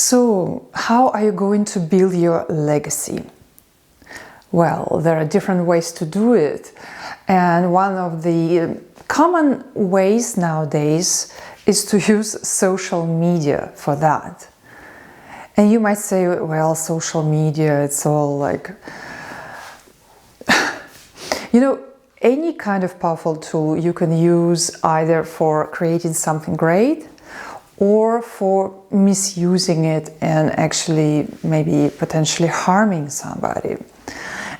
So, how are you going to build your legacy? Well, there are different ways to do it. And one of the common ways nowadays is to use social media for that. And you might say, well, social media, it's all like, any kind of powerful tool you can use either for creating something great or for misusing it and actually maybe potentially harming somebody.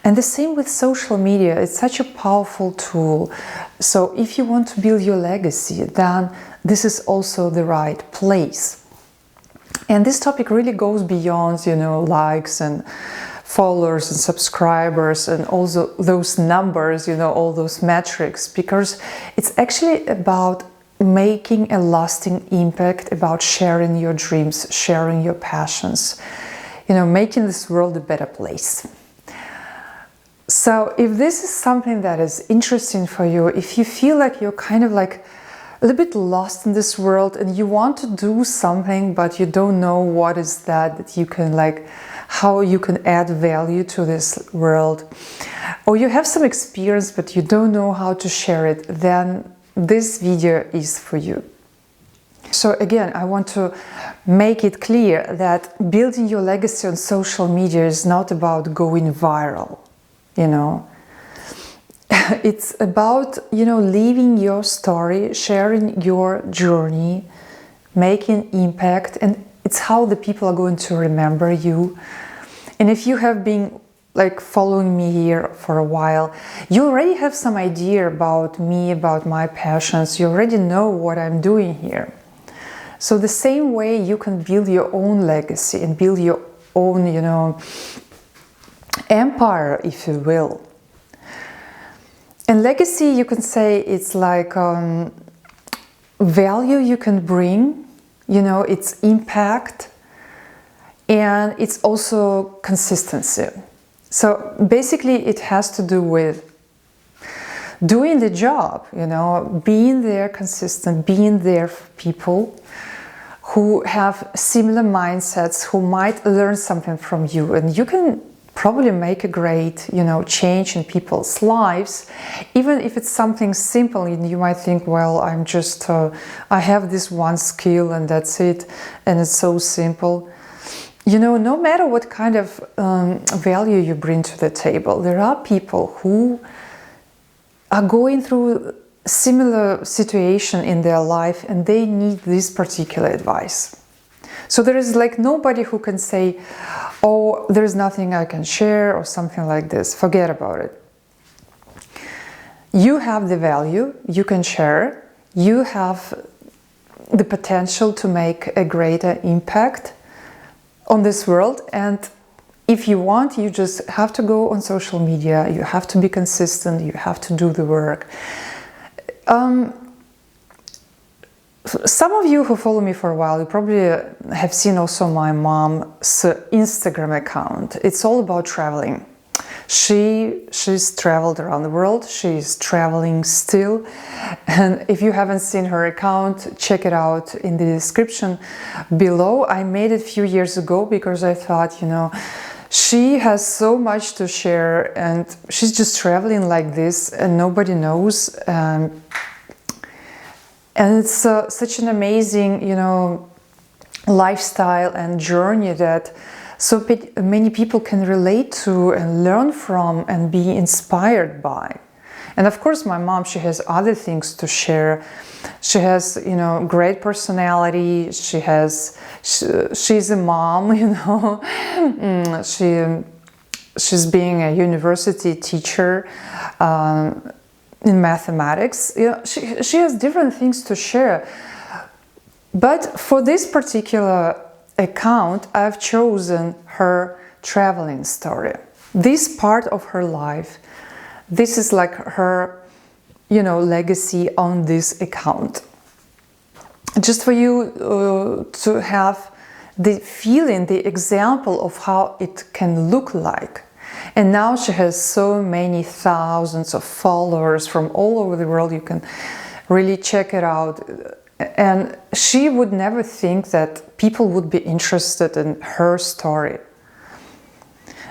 And the same with social media, it's such a powerful tool. So if you want to build your legacy, then this is also the right place. And this topic really goes beyond, likes and followers and subscribers and also those numbers, all those metrics, because it's actually about making a lasting impact, about sharing your dreams, sharing your passions, making this world a better place. So if this is something that is interesting for you, if you feel like you're kind of like a little bit lost in this world and you want to do something, but you don't know what is that you can how you can add value to this world, or you have some experience but you don't know how to share it, then this video is for you. So again, I want to make it clear that building your legacy on social media is not about going viral, It's about, living your story, sharing your journey, making impact, and it's how the people are going to remember you. And if you have been following me here for a while, you already have some idea about me, about my passions. You already know what I'm doing here. So the same way you can build your own legacy and build your own, empire, if you will. And legacy, you can say it's like value you can bring, it's impact, and it's also consistency. So basically it has to do with doing the job, being there consistent, being there for people who have similar mindsets, who might learn something from you, and you can probably make a great, change in people's lives, even if it's something simple. And you might think, well, I'm just, I have this one skill and that's it, and it's so simple. No matter what kind of value you bring to the table, there are people who are going through similar situation in their life and they need this particular advice. So there is nobody who can say, oh, there's nothing I can share or something like this. Forget about it. You have the value, you can share, you have the potential to make a greater impact on this world, and if you want, you just have to go on social media, you have to be consistent, you have to do the work. Some of you who follow me for a while, you probably have seen also my mom's Instagram account. It's all about traveling. She's traveled around the world, she's traveling still, and if you haven't seen her account, check it out in the description below. I made it a few years ago because I thought, she has so much to share and she's just traveling like this and nobody knows. And it's such an amazing, lifestyle and journey that so many people can relate to and learn from and be inspired by. And of course, my mom, she has other things to share. She has, great personality. She's a mom, she's being a university teacher. In mathematics, she has different things to share. But for this particular account, I've chosen her traveling story. This part of her life, this is like her, legacy on this account. Just for you to have the feeling, the example of how it can look like. And now she has so many thousands of followers from all over the world. You can really check it out. And she would never think that people would be interested in her story.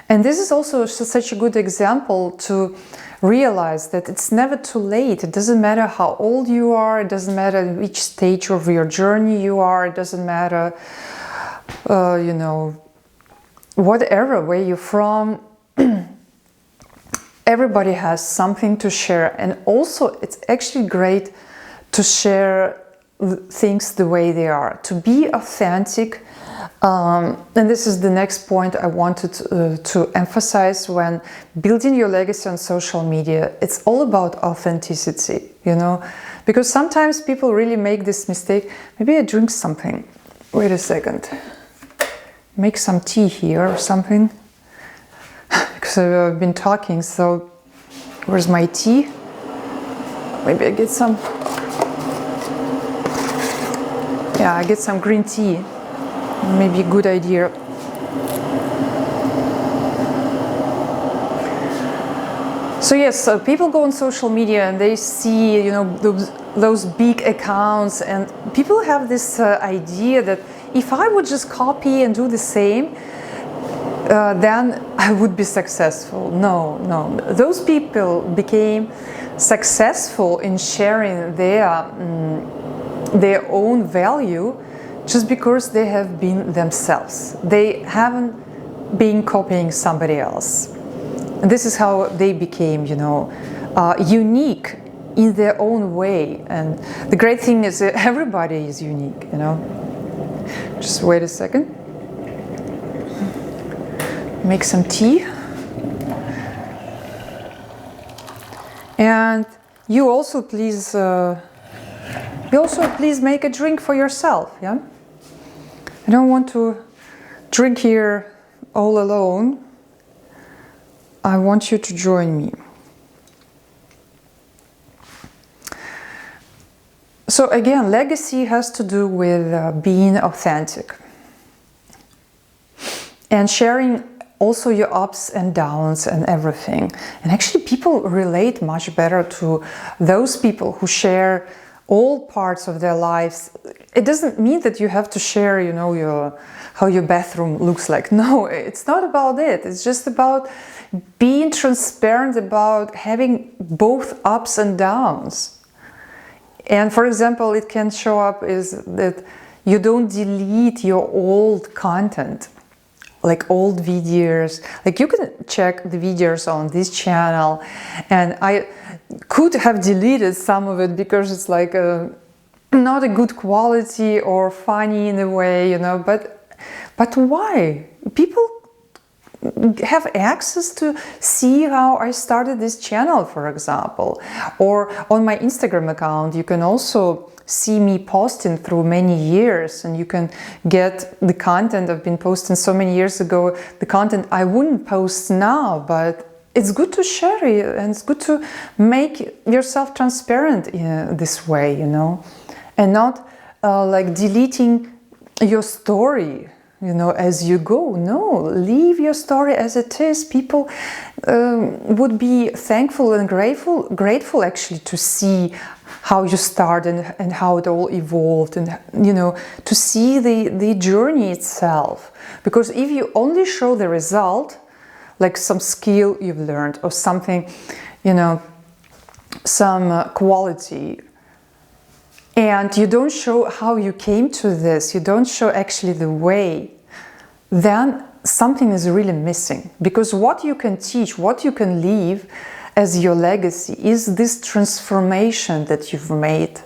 And this is also such a good example to realize that it's never too late. It doesn't matter how old you are, it doesn't matter which stage of your journey you are, it doesn't matter, you know, what era, where you're from. Everybody has something to share, and also it's actually great to share things the way they are, to be authentic. And this is the next point I wanted to emphasize when building your legacy on social media. It's all about authenticity, you know, because sometimes people really make this mistake. Maybe I drink something. Wait a second. Make some tea here or something. Because I've been talking, so where's my tea? Maybe I get some. Yeah, I get some green tea. Maybe a good idea. So yes, so people go on social media and they see, you know, those big accounts, and people have this idea that if I would just copy and do the same, then I would be successful. No, no. Those people became successful in sharing their own value just because they have been themselves. They haven't been copying somebody else. And this is how they became, you know, unique in their own way. And the great thing is that everybody is unique, you know. Just wait a second. Make some tea. And you also please make a drink for yourself, yeah? I don't want to drink here all alone. I want you to join me. So again, legacy has to do with being authentic and sharing also your ups and downs and everything. And actually people relate much better to those people who share all parts of their lives. It doesn't mean that you have to share, you know, how your bathroom looks like. No, it's not about it. It's just about being transparent, about having both ups and downs. And for example, it can show up is that you don't delete your old content, like old videos. Like you can check the videos on this channel, and I could have deleted some of it because it's like not a good quality or funny in a way, you know, but why? People have access to see how I started this channel, for example. Or on my Instagram account, you can also see me posting through many years, and you can get the content I've been posting so many years ago, the content I wouldn't post now, but it's good to share it, and it's good to make yourself transparent in this way, you know, and not like deleting your story, you know, as you go. No, leave your story as it is. People would be thankful and grateful actually to see how you started and how it all evolved, and, you know, to see the journey itself. Because if you only show the result, like some skill you've learned or something, you know, some quality, and you don't show how you came to this, you don't show actually the way, then something is really missing. Because what you can teach, what you can leave as your legacy is this transformation that you've made,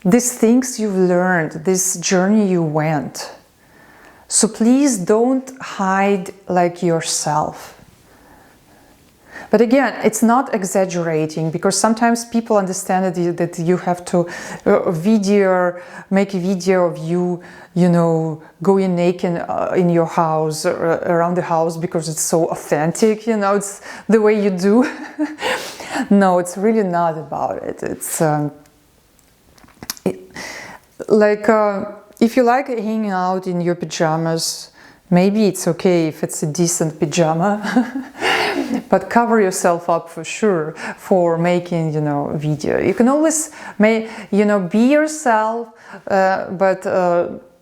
these things you've learned, this journey you went. So please don't hide like yourself. But again, it's not exaggerating, because sometimes people understand that you have to make a video of you, you know, going naked in your house or around the house because it's so authentic, you know, it's the way you do. No, it's really not about it. It's if you like hanging out in your pajamas, maybe it's okay if it's a decent pajama. but cover yourself up for sure for making, you know, video. You can always you know, be yourself, but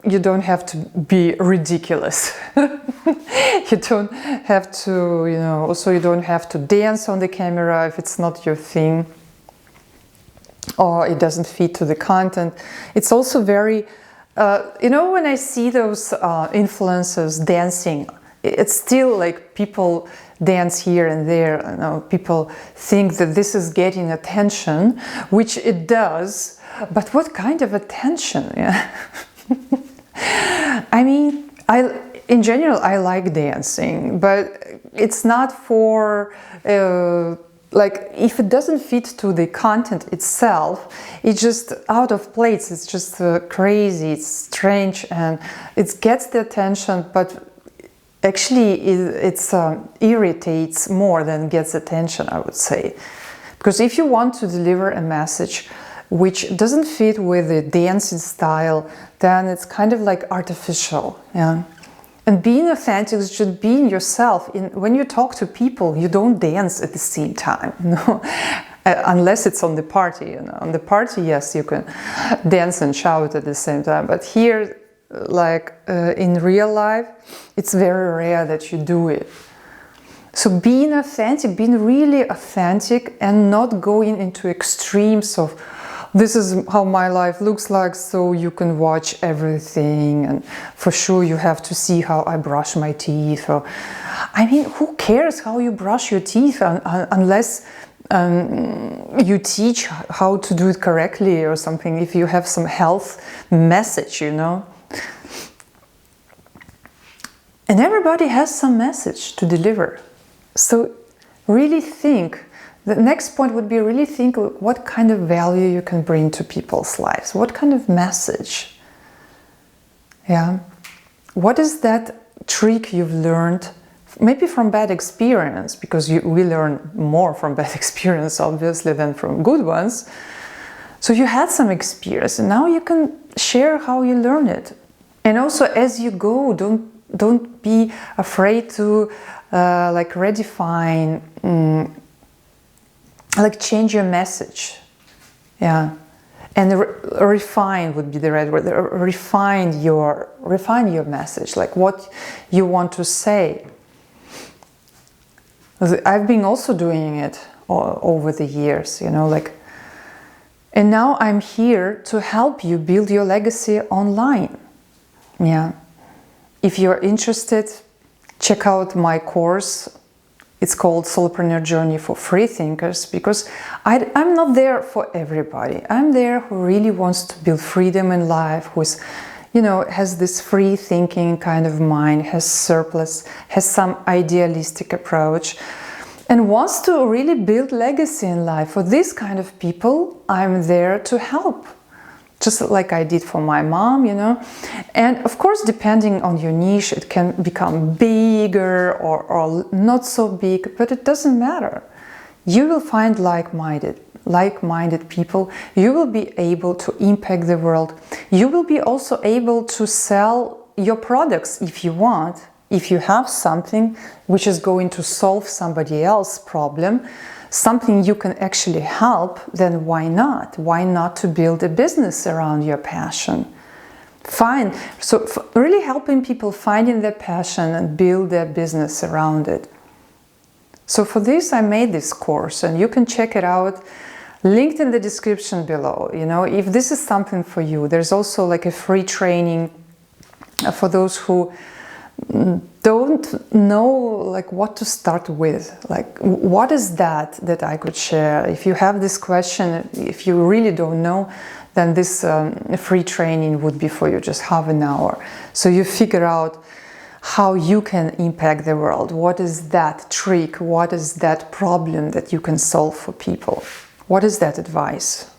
you don't have to be ridiculous. You don't have to, you know, also you don't have to dance on the camera if it's not your thing or it doesn't fit to the content. It's also very, you know, when I see those influencers dancing, it's still like people dance here and there. You know, people think that this is getting attention, which it does, but what kind of attention? Yeah. I mean, in general, I like dancing, but it's not for, like, if it doesn't fit to the content itself, it's just out of place, it's just crazy, it's strange, and it gets the attention, but actually it irritates more than gets attention, I would say. Because if you want to deliver a message which doesn't fit with the dancing style, then it's kind of like artificial, yeah. And being authentic is just being yourself. When you talk to people, you don't dance at the same time, you know? Unless it's on the party, you know. On the party, yes, you can dance and shout at the same time, but here, like in real life, it's very rare that you do it. So being authentic, being really authentic, and not going into extremes of this is how my life looks like, so you can watch everything, and for sure you have to see how I brush my teeth. Or, I mean, who cares how you brush your teeth unless you teach how to do it correctly or something, if you have some health message, you know. And everybody has some message to deliver. So really think. The next point would be really think what kind of value you can bring to people's lives. What kind of message? Yeah. What is that trick you've learned? Maybe from bad experience, because we learn more from bad experience, obviously, than from good ones. So you had some experience, and now you can share how you learn it. And also, as you go, don't be afraid to like redefine. Like change your message, yeah, and refine would be the right word. Refine your message, like what you want to say. I've been also doing it over the years, you know, like, and now I'm here to help you build your legacy online. Yeah, if you're interested, check out my course. It's called Solopreneur Journey for Free Thinkers, because I'm not there for everybody. I'm there who really wants to build freedom in life, who's, you know, has this free thinking kind of mind, has surplus, has some idealistic approach, and wants to really build legacy in life. For this kind of people, I'm there to help. Just like I did for my mom, you know. And of course, depending on your niche, it can become bigger or not so big, but it doesn't matter. You will find like-minded people. You will be able to impact the world. You will be also able to sell your products if you want. If you have something which is going to solve somebody else's problem, something you can actually help, then why not? Why not to build a business around your passion? Fine. So really helping people finding their passion and build their business around it. So for this, I made this course, and you can check it out. Linked in the description below. You know, if this is something for you, there's also like a free training for those who don't know like what to start with, like what is that I could share. If you have this question, if you really don't know, then this free training would be for you, just half an hour. So you figure out how you can impact the world. What is that trick? What is that problem that you can solve for people? What is that advice?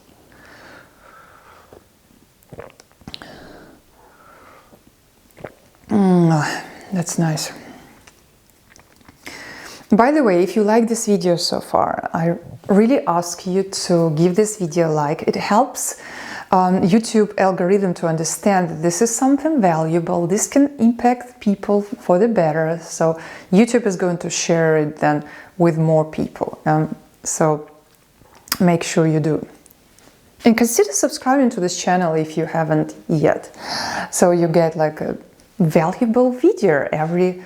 That's nice. By the way, if you like this video so far, I really ask you to give this video a like. It helps YouTube algorithm to understand that this is something valuable, this can impact people for the better, so YouTube is going to share it then with more people. So make sure you do. And consider subscribing to this channel if you haven't yet, so you get like a valuable video every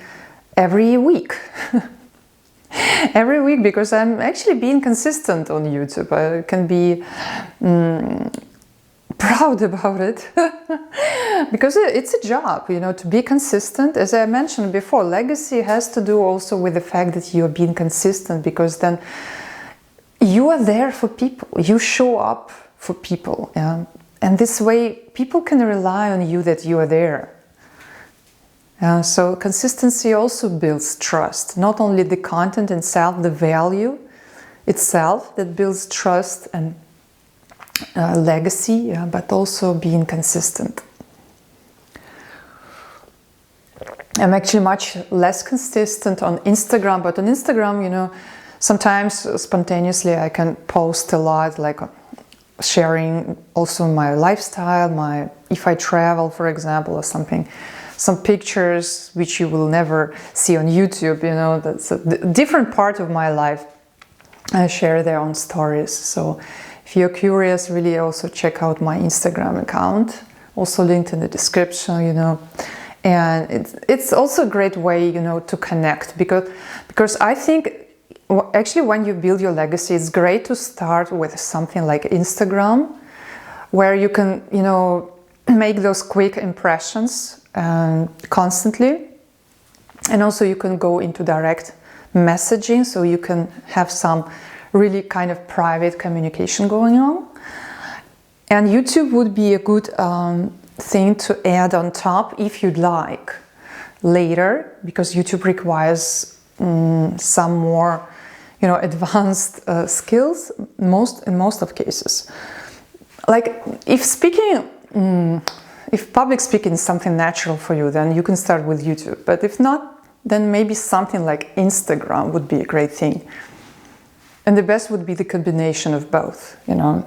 week. Every week, because I'm actually being consistent on YouTube. I can be proud about it because it's a job, you know, to be consistent. As I mentioned before, legacy has to do also with the fact that you're being consistent, because then you are there for people, you show up for people, and this way people can rely on you that you are there. So consistency also builds trust, not only the content itself, the value itself that builds trust and legacy, but also being consistent. I'm actually much less consistent on Instagram, but on Instagram, you know, sometimes spontaneously I can post a lot, like sharing also my lifestyle, if I travel, for example, or something. Some pictures which you will never see on YouTube, you know, that's a different part of my life. I share there on stories. So if you're curious, really also check out my Instagram account, also linked in the description, you know. And it's also a great way, you know, to connect, because I think actually when you build your legacy, it's great to start with something like Instagram, where you can, you know, make those quick impressions constantly, and also you can go into direct messaging, so you can have some really kind of private communication going on. And YouTube would be a good thing to add on top if you'd like later, because YouTube requires some more, you know, advanced skills in most of cases. Like if public speaking is something natural for you, then you can start with YouTube. But if not, then maybe something like Instagram would be a great thing. And the best would be the combination of both, you know.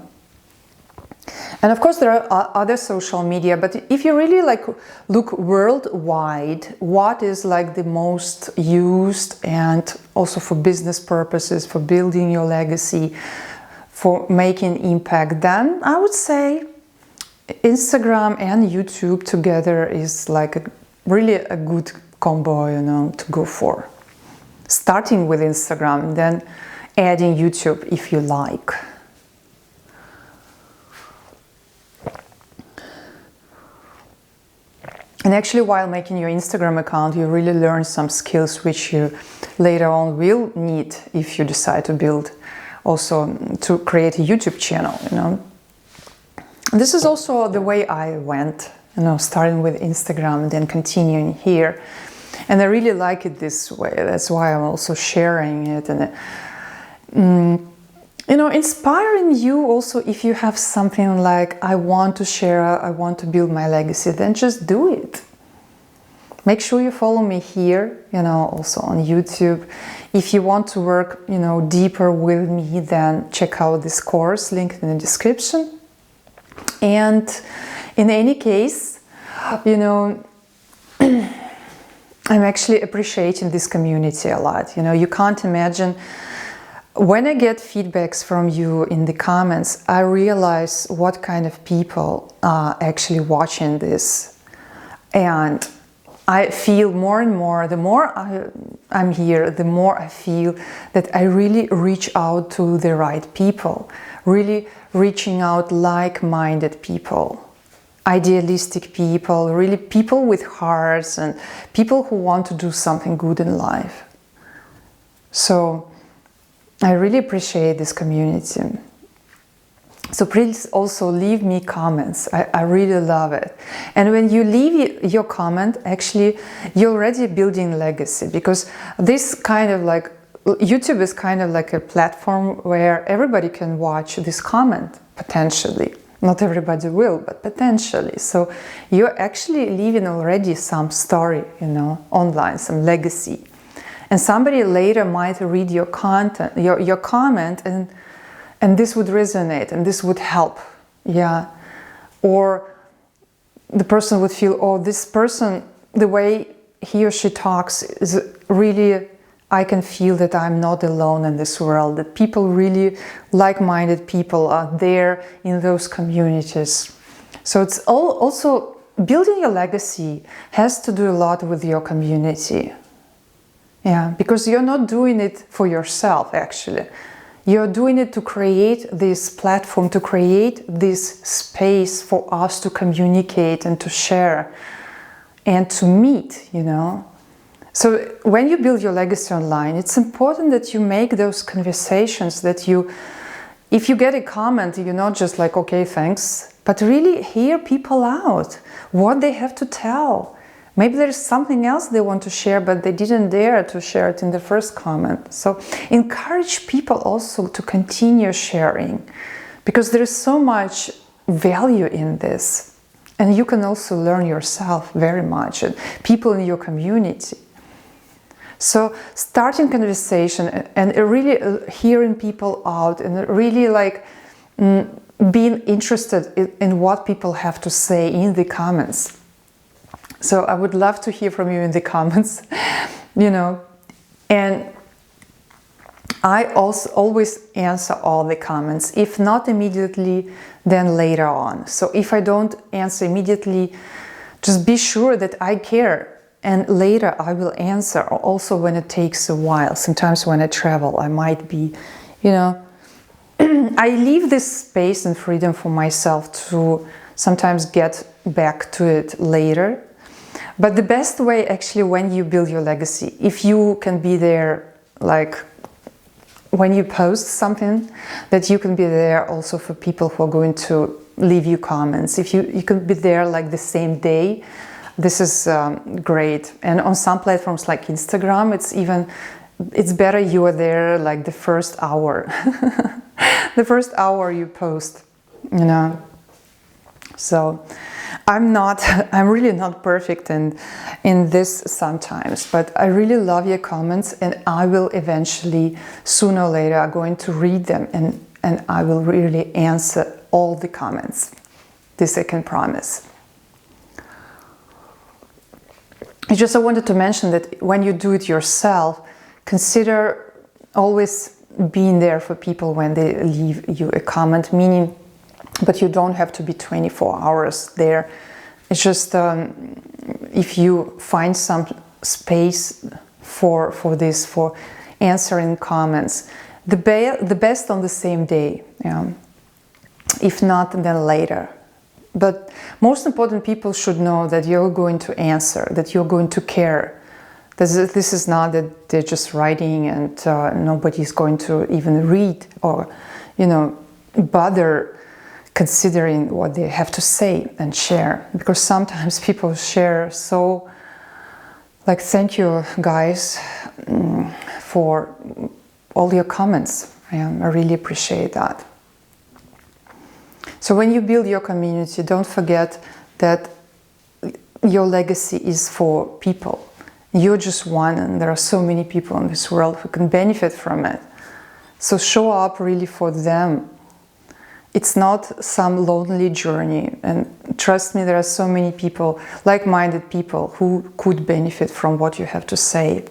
And of course there are other social media, but if you really like look worldwide, what is like the most used, and also for business purposes, for building your legacy, for making impact, then I would say Instagram and YouTube together is like really a good combo, you know, to go for. Starting with Instagram, then adding YouTube if you like. And actually, while making your Instagram account, you really learn some skills which you later on will need if you decide to build, also to create a YouTube channel, you know. This is also the way I went, you know, starting with Instagram and then continuing here. And I really like it this way. That's why I'm also sharing it. And, you know, inspiring you also, if you have something like, I want to share, I want to build my legacy, then just do it. Make sure you follow me here, you know, also on YouTube. If you want to work, you know, deeper with me, then check out this course linked in the description. And in any case, you know, I'm actually appreciating this community a lot. You know, you can't imagine, when I get feedbacks from you in the comments, I realize what kind of people are actually watching this. And I feel more and more, the more I'm here, the more I feel that I really reach out to the right people, really reaching out like-minded people, idealistic people, really people with hearts and people who want to do something good in life. So I really appreciate this community. So please also leave me comments. I really love it. And when you leave your comment, actually, you're already building legacy, because this kind of like, YouTube is kind of like a platform where everybody can watch this comment, potentially. Not everybody will, but potentially. So you're actually leaving already some story, you know, online, some legacy. And somebody later might read your content, your comment, and this would resonate and this would help. Yeah. or the person would feel, oh, this person, the way he or she talks is really, I can feel that I'm not alone in this world, that people really, like-minded people are there in those communities. So it's also building your legacy has to do a lot with your community. Yeah, because you're not doing it for yourself, actually. You're doing it to create this platform, to create this space for us to communicate and to share and to meet, you know. So when you build your legacy online, it's important that you make those conversations, that you, if you get a comment, you're not just like, okay, thanks, but really hear people out, what they have to tell. Maybe there's something else they want to share, but they didn't dare to share it in the first comment. So encourage people also to continue sharing, because there is so much value in this. And you can also learn yourself very much, and people in your community. So starting conversation and really hearing people out and really like being interested in what people have to say in the comments. So I would love to hear from you in the comments, you know, and I also always answer all the comments, if not immediately, then later on. So if I don't answer immediately, just be sure that I care, and later I will answer, also when it takes a while. Sometimes when I travel, I might be, you know, I leave this space and freedom for myself to sometimes get back to it later. But the best way, actually, when you build your legacy, if you can be there, like when you post something, that you can be there also for people who are going to leave you comments. If you can be there like the same day, this is great. And on some platforms like Instagram, it's better you are there like the first hour. The first hour you post, you know. So I'm really not perfect in this sometimes, but I really love your comments, and I will eventually, sooner or later, I'm going to read them, and I will really answer all the comments. This I can promise. I wanted to mention that when you do it yourself, consider always being there for people when they leave you a comment, meaning, but you don't have to be 24 hours there. It's just if you find some space for this, for answering comments, the best on the same day. If not, then later. But most important, people should know that you're going to answer, that you're going to care. This is not that they're just writing and nobody's going to even read or, you know, bother considering what they have to say and share. Because sometimes people share so, like, thank you guys for all your comments. I really appreciate that. So when you build your community, don't forget that your legacy is for people. You're just one, and there are so many people in this world who can benefit from it. So show up really for them. It's not some lonely journey, and trust me, there are so many people, like-minded people, who could benefit from what you have to say.